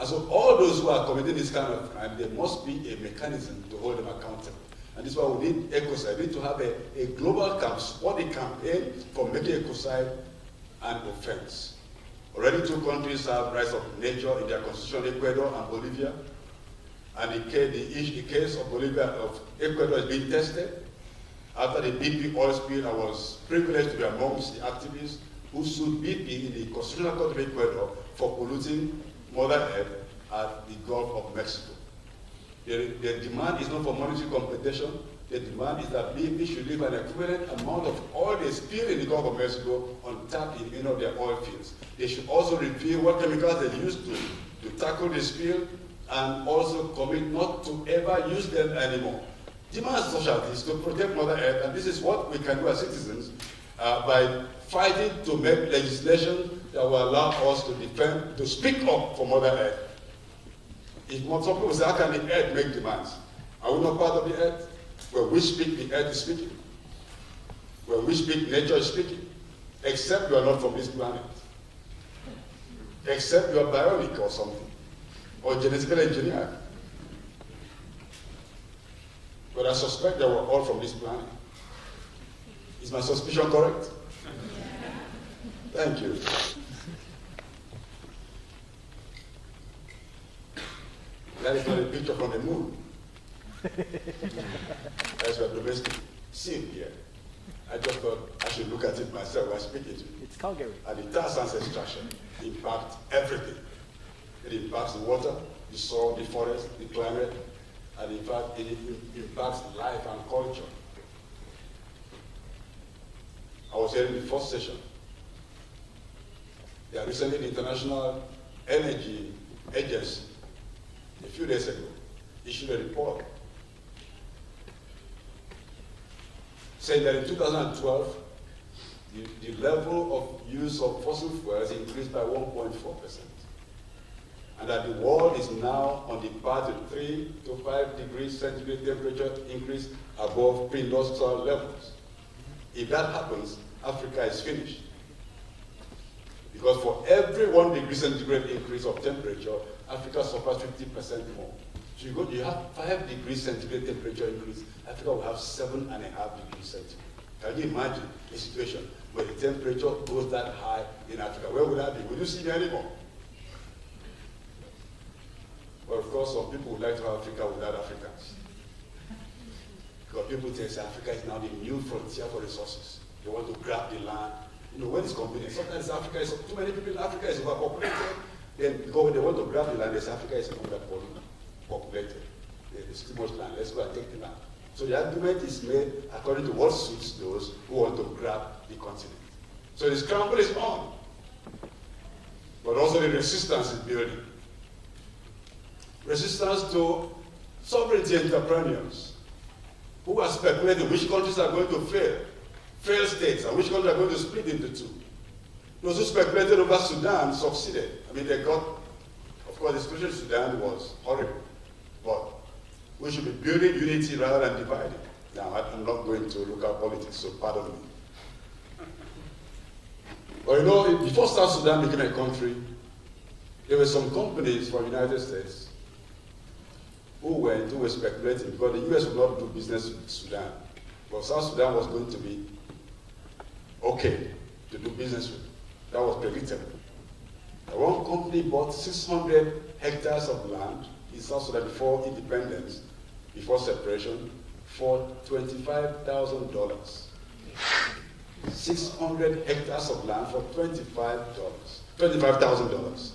And so all those who are committing this kind of crime, there must be a mechanism to hold them accountable. And this is why we need ecocide. We need to have a global support a campaign for making ecocide an offense. Already 2 countries have rights of nature in their constitution, Ecuador and Bolivia. And the case of Bolivia, of Ecuador is being tested. After the BP oil spill, I was privileged to be amongst the activists who sued BP in the Constitutional Court of Ecuador for polluting Mother Earth at the Gulf of Mexico. The demand is not for monetary compensation. The demand is that BP should leave an equivalent amount of oil they spill in the Gulf of Mexico untapped in any of their oil fields. They should also reveal what chemicals they used to tackle the spill and also commit not to ever use them anymore. Demands such as this to protect Mother Earth, and this is what we can do as citizens by fighting to make legislation that will allow us to defend, to speak up for Mother Earth. If some people say, how can the earth make demands? Are we not part of the earth? When we speak, the earth is speaking. When we speak, nature is speaking. Except you are not from this planet. Except you are bionic or something. Or genetically engineered. But I suspect that we're all from this planet. Is my suspicion correct? Thank you. That is not a picture from the moon. That's a domestic scene here. I just thought I should look at it myself while speaking to you. It's Calgary. And the tar sands extraction impacts everything. It impacts the water, the soil, the forest, the climate, and in fact, it impacts life and culture. I was here in the first session. There recently the International Energy Agency, a few days ago, issued a report saying that in 2012, the level of use of fossil fuels increased by 1.4%. And that the world is now on the path to 3 to 5 degrees centigrade temperature increase above pre-industrial levels. If that happens, Africa is finished. Because for every 1 degree centigrade increase of temperature, Africa suffers 50% more. So you have 5 degrees centigrade temperature increase, Africa will have 7.5 degrees centigrade. Can you imagine a situation where the temperature goes that high in Africa? Where would that be? Would you see me anymore? But of course, some people would like to have Africa without Africans. Because people say Africa is now the new frontier for resources. They want to grab the land. You know, when it's convenient, sometimes Africa is, too many people in Africa is overpopulated. Then because they want to grab the land, they say Africa is underpopulated. There's too much land, let's go and take the land. So the argument is made according to what suits those who want to grab the continent. So the scramble is on. But also the resistance is building. Resistance to sovereignty entrepreneurs who are speculating which countries are going to fail states, and which countries are going to split into two. Those who speculated over Sudan succeeded. I mean, they got, of course, the situation in Sudan was horrible, but we should be building unity rather than dividing. Now, I'm not going to look at politics, so pardon me. But you know, before South Sudan became a country, there were some companies from the United States who were speculating because the US would not do business with Sudan. But South Sudan was going to be okay to do business with. That was predictable. One company bought 600 hectares of land in South Sudan before independence, before separation, for $25,000. 600 hectares of land for $25,000.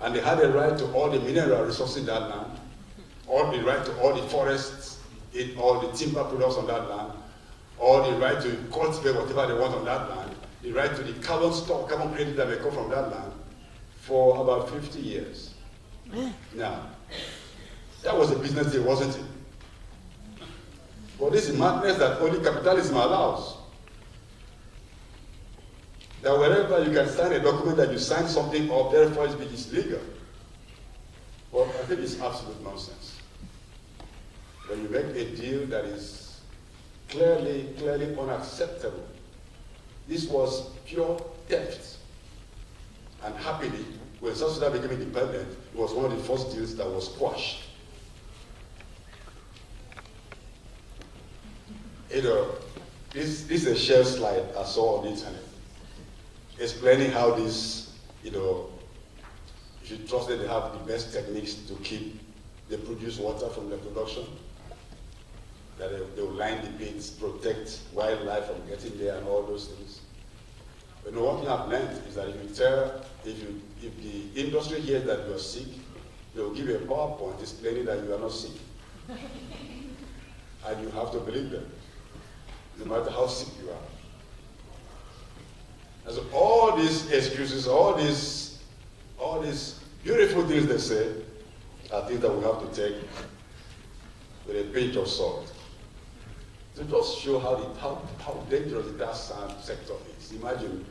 And they had a right to all the mineral resources in that land, all the right to all the forests, all the timber products on that land, all the right to cultivate whatever they want on that land, the right to the carbon stock, carbon credit that may come from that land for about 50 years. Now, that was a business deal, wasn't it? But this is madness that only capitalism allows. That wherever you can sign a document that you sign something of, therefore it's legal. But I think it's absolute nonsense. When you make a deal that is clearly unacceptable, this was pure theft. And happily, when South Sudan became independent, it was one of the first deals that was quashed. This is a share slide I saw on the internet, explaining how this, if you trust that they have the best techniques to keep the produced water from the production, that they will line the pits, protect wildlife from getting there and all those things. But one thing I've learned is that if the industry hears that you are sick, they will give you a PowerPoint explaining that you are not sick. And you have to believe them, no matter how sick you are. And so all these excuses, all these beautiful things they say, are things that we have to take with a pinch of salt. To just show how dangerous that sector is. Imagine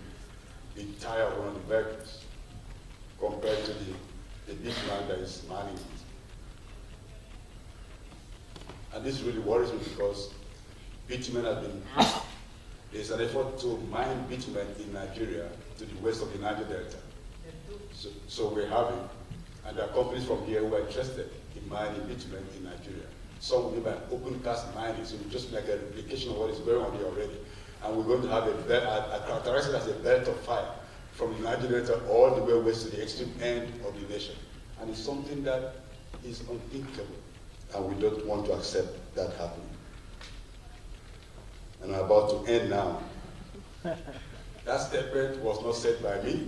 the tire of one of the vehicles compared to the big man that is manning it. And this really worries me because bitumen has been, there's an effort to mine bitumen in Nigeria to the west of the Niger Delta. So we're having, and there are companies from here who are interested in mining bitumen in Nigeria. Some will be by open cast mining, so it's just like a replication of what is going on here already. And we're going to have a characterize it as a belt of fire from the Niger Delta all the way west to the extreme end of the nation. And it's something that is unthinkable, and we don't want to accept that happening. And I'm about to end now. That statement was not said by me.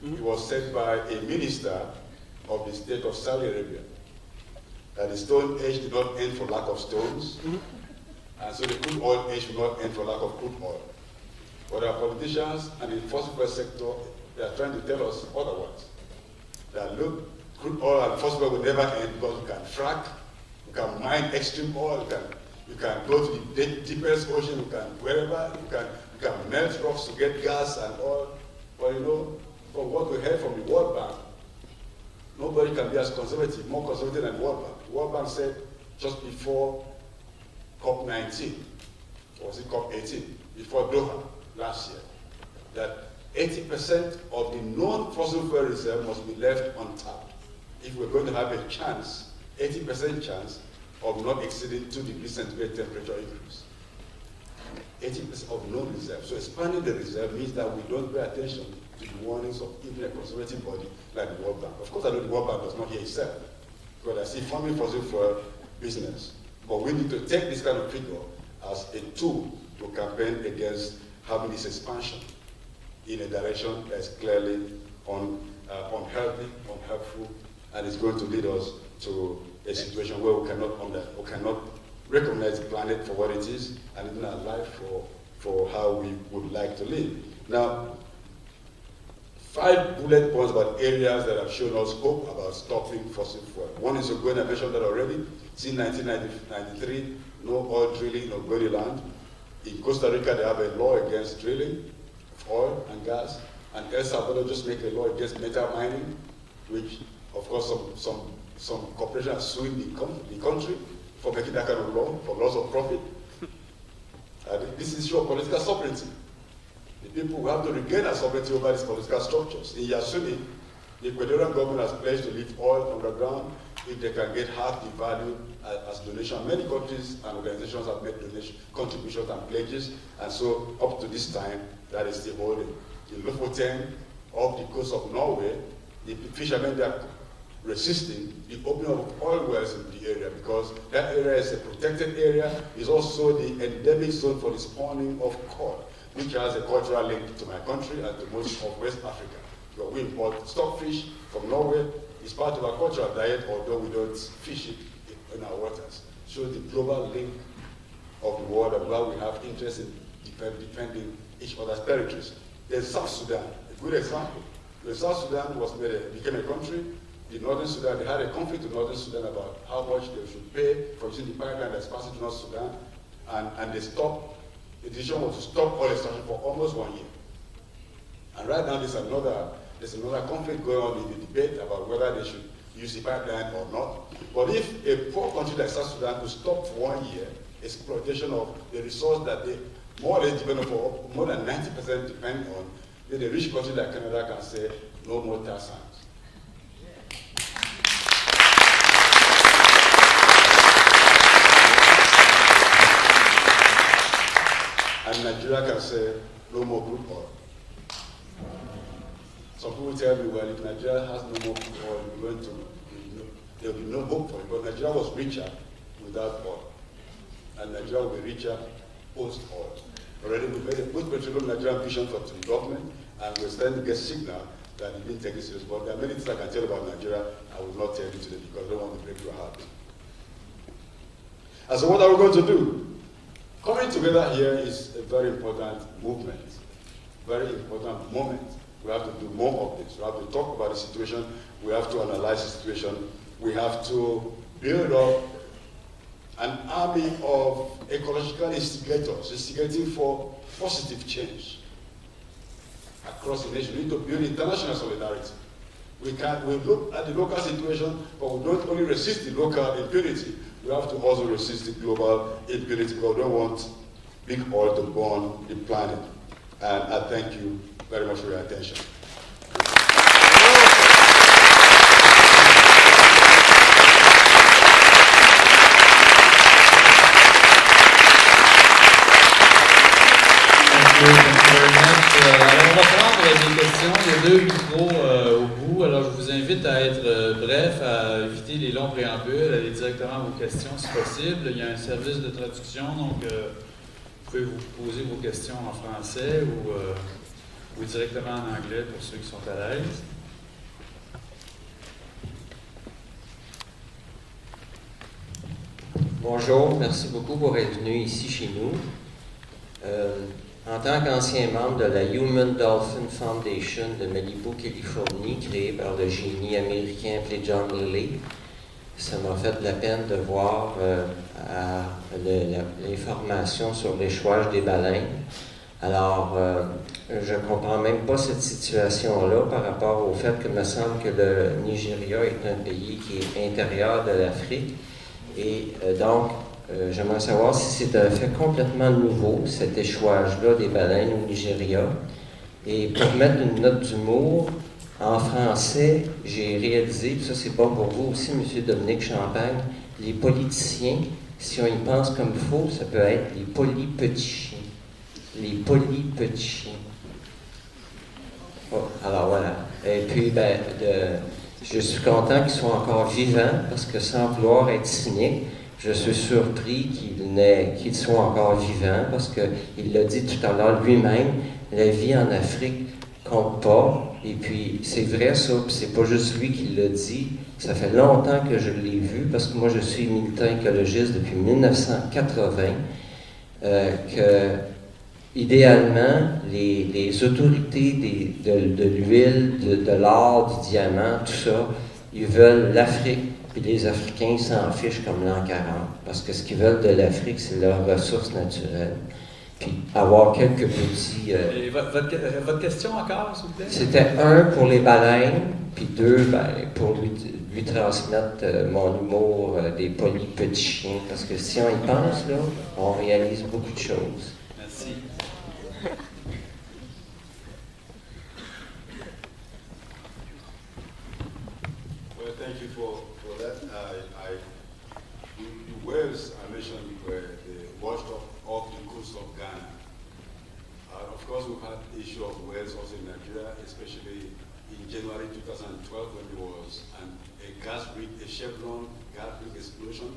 It was said by a minister of the state of Saudi Arabia, that the stone age did not end for lack of stones, and so the crude oil age will not end for lack of crude oil. But our politicians and the fossil fuel sector, they are trying to tell us otherwise. That look, crude oil and fossil fuel will never end because we can frack, we can mine extreme oil, you can go to the deepest ocean, you can wherever, you can melt rocks to get gas and oil. But from what we heard from the World Bank, nobody can be as conservative, more conservative than the World Bank. The World Bank said just before COP19, or was it COP18, before Doha last year, that 80% of the known fossil fuel reserve must be left untapped if we're going to have a chance, 80% chance, of not exceeding 2 degrees centigrade temperature increase. 80% of known reserve. So expanding the reserve means that we don't pay attention to the warnings of even a conservative body like the World Bank. Of course, I know the World Bank does not hear itself, because I see funding fossil fuel business. But we need to take this kind of figure as a tool to campaign against having this expansion in a direction that's clearly unhealthy, unhelpful, and is going to lead us to a situation where we cannot recognize the planet for what it is and even our life for how we would like to live. Now, 5 bullet points about areas that have shown us hope about stopping fossil fuel. One is Ogoni, I mentioned that already. Since 1993, no oil drilling in Ogoni land. In Costa Rica, they have a law against drilling of oil and gas. And El Salvador just made a law against metal mining, which, of course, some corporations are suing the country for making that kind of law, for loss of profit. This is issue of political sovereignty. The people who have to regain their sovereignty over these political structures. In Yasuni, the Ecuadorian government has pledged to leave oil underground if they can get half the value as donation. Many countries and organizations have made contributions and pledges, and so up to this time, that is still holding. In Lofoten, off the coast of Norway, the fishermen are resisting the opening of oil wells in the area because that area is a protected area. It's also the endemic zone for the spawning of cod, which has a cultural link to my country and to most of West Africa. So we import stockfish from Norway. It's part of our cultural diet, although we don't fish it in our waters. So the global link of the world and why we have interest in defending each other's territories. There's South Sudan, a good example. When South Sudan became a country, the Northern Sudan, they had a conflict with Northern Sudan about how much they should pay for using the pipeline that's passing to North Sudan, and they stopped. The decision was to stop oil extraction for almost 1 year. And right now there's another conflict going on in the debate about whether they should use the pipeline or not. But if a poor country like South Sudan could stop for 1 year exploitation of the resource that they more or less depend on, for more than 90% depend on, then a rich country like Canada can say, no more tar sands. And Nigeria can say, no more crude oil. Some people tell me, well, if Nigeria has no more crude oil, there will be no hope for it. But Nigeria was richer without oil. And Nigeria will be richer post-oil. Already we made a post-petroleum Nigerian vision for the government, and we're starting to get signal that it didn't take it serious. But there are many things I can tell about Nigeria I will not tell you today because I don't want to break your heart. And so what are we going to do? Coming together here is a very important movement, very important moment. We have to do more of this. We have to talk about the situation. We have to analyze the situation. We have to build up an army of ecological instigators, instigating for positive change across the nation. We need to build international solidarity. We look at the local situation, but we don't only resist the local impunity. We have to also resist the global impunity because we don't want big oil to burn the planet. And I thank you very much for your attention. Alors, on va prendre des questions. Il y a 2 micros au bout. Alors, je vous invite à être bref, à éviter les longs préambules, à aller directement à vos questions si possible. Il y a un service de traduction, donc vous pouvez vous poser vos questions en français ou directement en anglais pour ceux qui sont à l'aise. Bonjour, merci beaucoup pour être venu ici chez nous. En tant qu'ancien membre de la Human Dolphin Foundation de Malibu, Californie, créée par le génie américain appelé John Lilly, ça m'a fait de la peine de voir l'information sur l'échouage des baleines. Alors, je ne comprends même pas cette situation-là par rapport au fait que me semble que le Nigeria est un pays qui est intérieur de l'Afrique. Et donc, j'aimerais savoir si c'est un fait complètement nouveau, cet échouage-là des baleines au Nigeria. Et pour mettre une note d'humour, en français, j'ai réalisé, puis ça c'est bon pour vous aussi, M. Dominique Champagne, les politiciens, si on y pense comme il faut, ça peut être les petits chiens. Les petits chiens. Oh, alors voilà. Et puis, je suis content qu'ils soient encore vivants, parce que sans vouloir être cynique, je suis surpris qu'ils soient encore vivants, parce qu'il l'a dit tout à l'heure lui-même, la vie en Afrique compte pas. Et puis, c'est vrai ça, puis c'est pas juste lui qui l'a dit. Ça fait longtemps que je l'ai vu, parce que moi, je suis militant écologiste depuis 1980, que, idéalement, les autorités de l'huile, de l'or, du diamant, tout ça, ils veulent l'Afrique, puis les Africains s'en fichent comme l'an 40, parce que ce qu'ils veulent de l'Afrique, c'est leurs ressources naturelles. Puis avoir quelques petits... Et votre question encore, s'il vous plaît? C'était 1 pour les baleines, puis 2 pour lui transmettre mon humour des polis petits chiens, parce que si on y pense, là, on réalise beaucoup de choses. Merci. Well, thank you for that. The whales I mentioned were the washed off the coast of Ghana. Of course, we've had the issue of whales also in Nigeria, especially in January 2012 when there was a Chevron gas rig explosion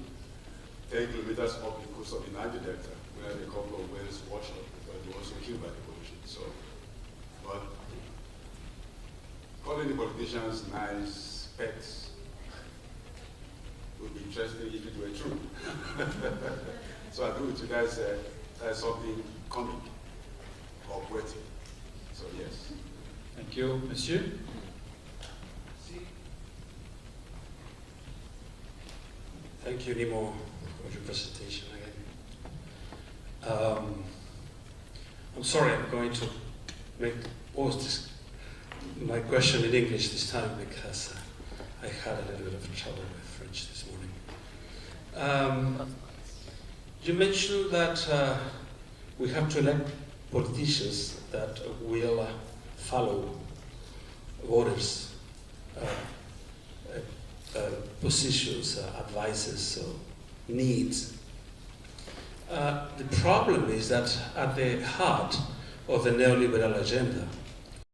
10 kilometers off the coast of the Niger Delta, where a couple of whales washed up because they were also killed by the pollution. So, but calling the politicians nice pets would be interesting if it were true. So I agree with you guys, that's something comic, cooperative. So yes. Thank you. Monsieur? Thank you, Nimo, for your presentation again. I'm sorry, I'm going to post my question in English this time because I had a little bit of trouble with French this morning. You mentioned that we have to elect politicians that will follow orders, positions, advices, needs. The problem is that at the heart of the neoliberal agenda